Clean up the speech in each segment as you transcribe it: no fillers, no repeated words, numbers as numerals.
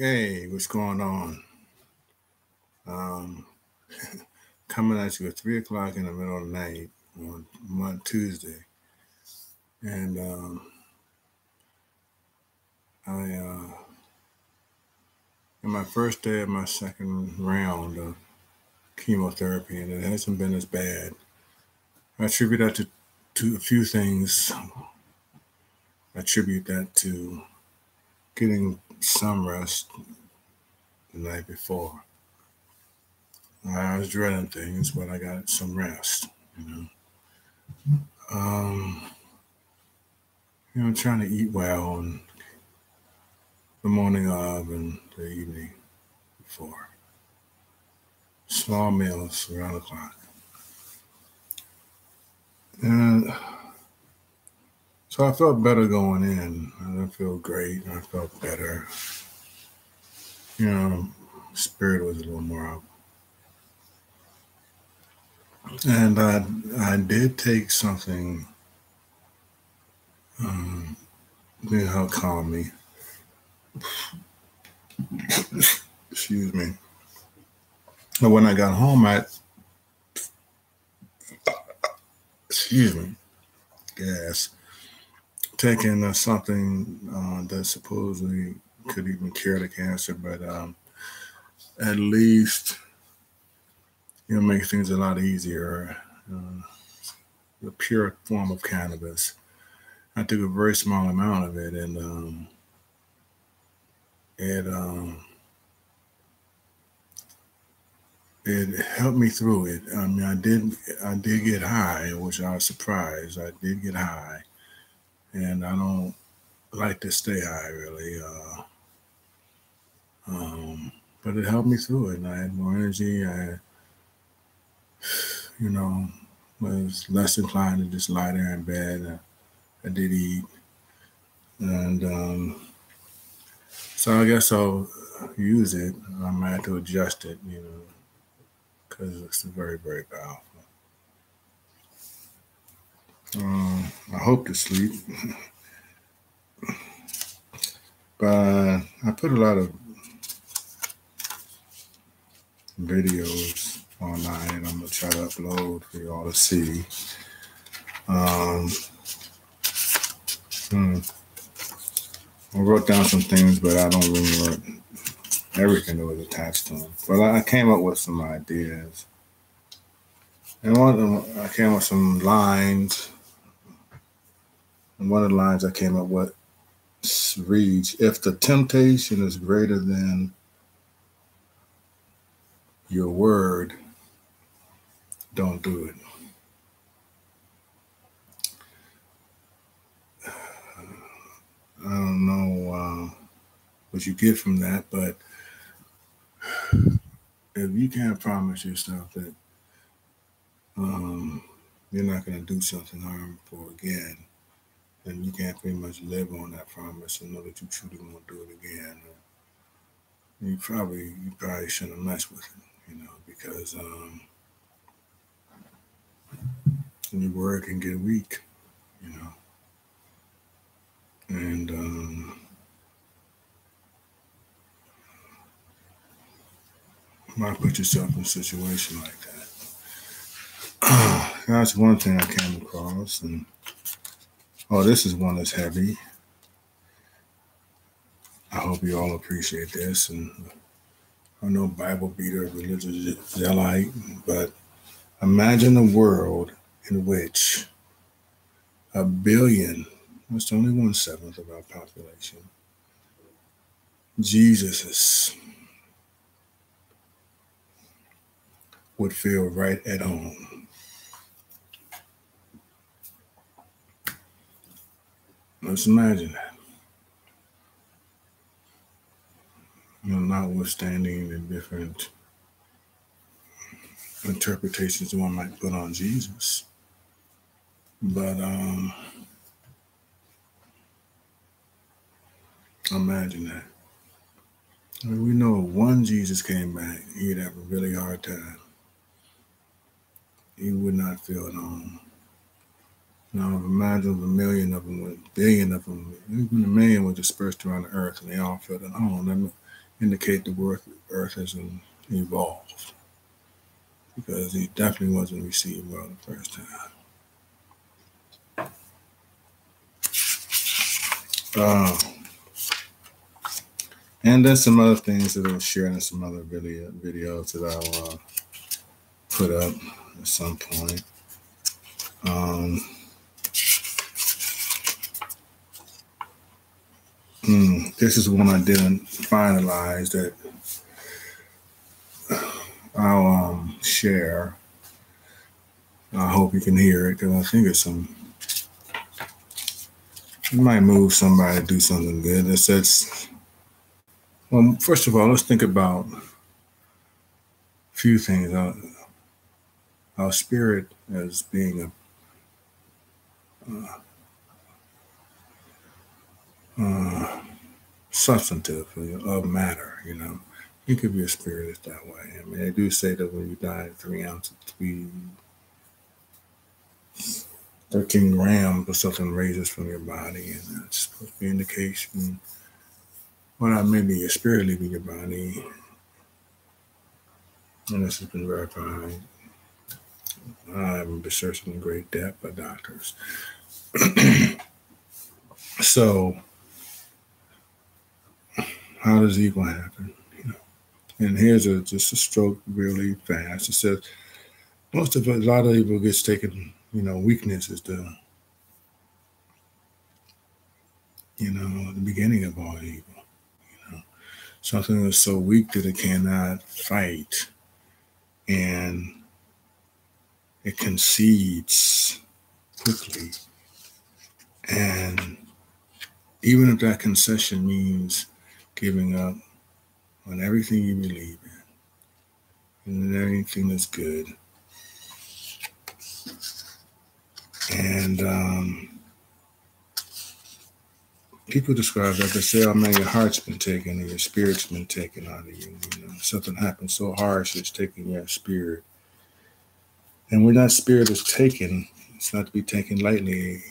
Hey, what's going on? Coming at you at 3 o'clock in the middle of the night on Tuesday. And I, in my first day of my second round of chemotherapy, and it hasn't been as bad. I attribute that to a few things. I attribute that to getting some rest the night before. I was dreading things, but I got some rest, trying to eat well and the morning of and the evening before. Small meals around the clock. And so I felt better going in. I didn't feel great. I felt better. Spirit was a little more up. And I did take something to help calm me. Excuse me. But when I got home, taking something that supposedly could even cure the cancer, but at least make things a lot easier. The pure form of cannabis. I took a very small amount of it, and it helped me through it. I mean, I did get high, which I was surprised. I did get high, and I don't like to stay high really. But it helped me through it, and I had more energy. I, was less inclined to just lie there in bed. I did eat, and so I guess I'll use it. I might have to adjust it, because it's very, very powerful. I hope to sleep, but I put a lot of videos online. I'm gonna try to upload for y'all to see. I wrote down some things, but I don't remember everything that was attached to them. But I came up with some ideas. And I came up with some lines. And one of the lines I came up with reads, "If the temptation is greater than your word, don't do it." I don't know what you get from that, but if you can't promise yourself that you're not going to do something harmful again, then you can't pretty much live on that promise and know that you truly won't do it again. You probably shouldn't mess with it, because your word can get weak, and you might put yourself in a situation like that. That's one thing I came across, and this is one that's heavy. I hope you all appreciate this, and I'm no Bible beater, religious zealot, but imagine a world in which 1 billion, that's only 1/7 of our population, Jesuses would feel right at home. Let's imagine that. Notwithstanding the different interpretations one might put on Jesus. But imagine that. We know if one Jesus came back, he'd have a really hard time. He would not feel at home. Now, imagine if 1 million of them, 1 billion of them, even 1 million were dispersed around the earth, and they all felt at home. indicate the Earth has evolved, because he definitely wasn't received well the first time. And then some other things that I'll share in some other videos that I'll put up at some point. This is one I didn't finalize that I'll share. I hope you can hear it, because I think it's it might move somebody to do something good. It says, well, first of all, let's think about a few things. Our spirit as being a substantive of matter, You could be a spirit that way. I mean, they do say that when you die, 13 grams or something raises from your body, and that's supposed to be an indication. Well, not maybe your spirit leaving your body, and this has been verified. I haven't been searching in great depth by doctors. So, how does evil happen? And here's just a stroke really fast. It says a lot of evil gets taken. Weakness is the beginning of all evil. Something that's so weak that it cannot fight, and it concedes quickly. And even if that concession means giving up on everything you believe in and everything that's good, and people describe that, they say, "Oh man, your heart's been taken and your spirit's been taken out of you." Something happened so harsh, it's taking your spirit. And when that spirit is taken, it's not to be taken lightly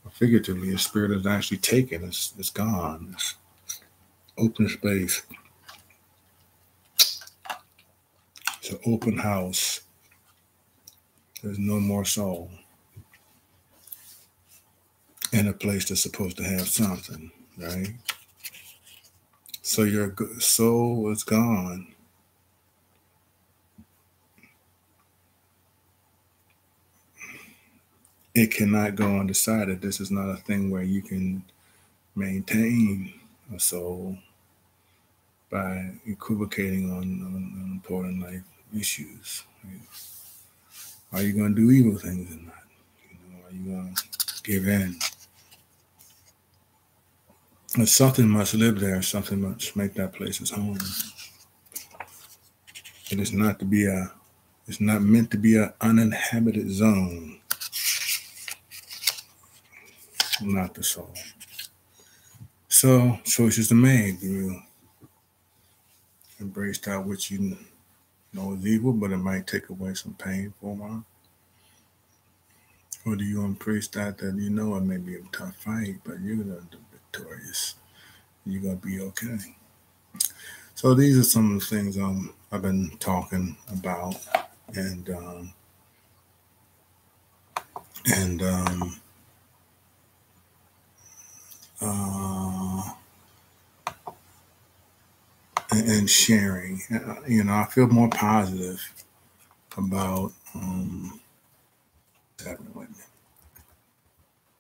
or figuratively. Your spirit is actually taken. It's gone. It's open space. It's an open house. There's no more soul in a place that's supposed to have something, right? So your soul is gone. It cannot go undecided. This is not a thing where you can maintain a soul by equivocating on important life issues. Right? Are you going to do evil things or not? Are you going to give in? And something must live there. Something must make that place its home. It is not to be it's not meant to be an uninhabited zone. Not the soul. So choices are made. You embrace that which you know is evil, but it might take away some pain for a while. Or do you embrace that it may be a tough fight, but you're going to be victorious. You're going to be okay. So these are some of the things I've been talking about, and sharing. I feel more positive about what's happening with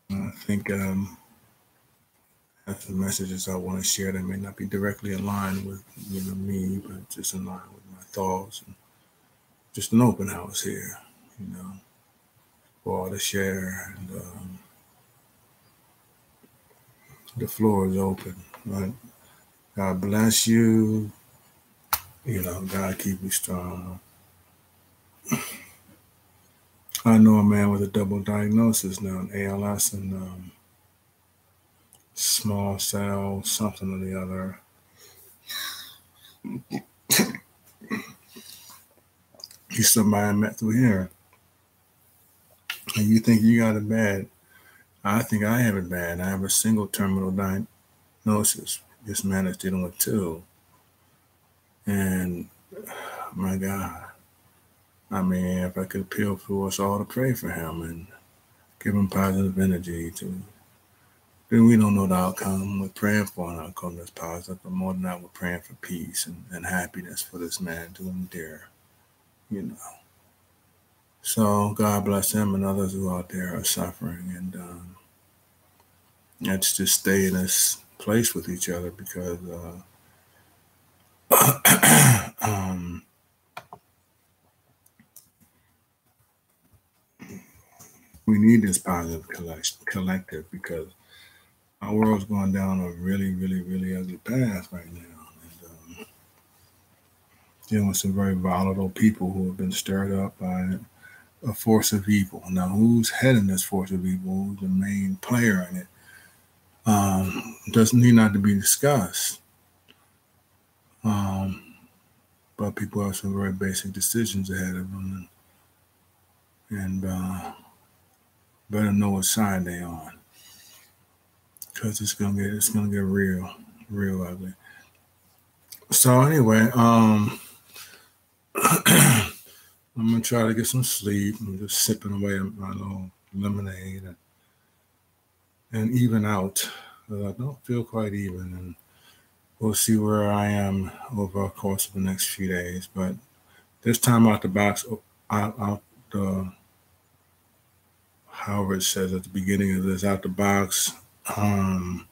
me. I think that's the messages I want to share that may not be directly in line with me, but just in line with my thoughts, and just an open house here, for all to share, and the floor is open. Right? God bless you. God keep you strong. I know a man with a double diagnosis now, an ALS and small cell something or the other. He's somebody I met through here. And you think you got it bad. I think I have it bad. I have a single terminal diagnosis. This man is dealing with two. And my God, I mean, if I could appeal for us all to pray for him and give him positive energy to, then we don't know the outcome. We're praying for an outcome that's positive, but more than that, we're praying for peace and happiness for this man to endure, you know. So God bless him and others who out there are suffering. And let's just stay in this place with each other because we need this positive collective because our world's going down a really, really, really ugly path right now. And dealing with some very volatile people who have been stirred up by a force of evil. Now, who's heading this force of evil, who's the main player in it, doesn't need not to be discussed. But people have some very basic decisions ahead of them, and better know what side they on, because it's gonna get real ugly. So anyway, I'm gonna try to get some sleep. I'm just sipping away my little lemonade and even out. But I don't feel quite even, and we'll see where I am over the course of the next few days. But this time out the box, out the however it says at the beginning of this, out the box. I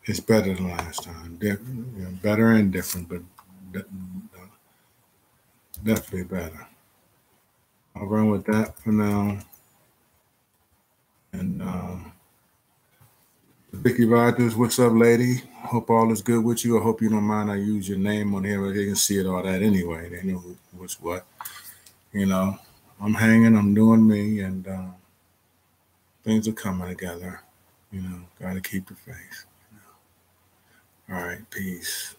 It's better than last time. Better and different, but definitely better. I'll run with that for now. And Vicky Rogers, what's up, lady? Hope all is good with you. I hope you don't mind I use your name on here, but they can see it all that anyway. They know what's what. You know, I'm hanging, I'm doing me, and things are coming together. You know, got to keep the faith. All right, peace.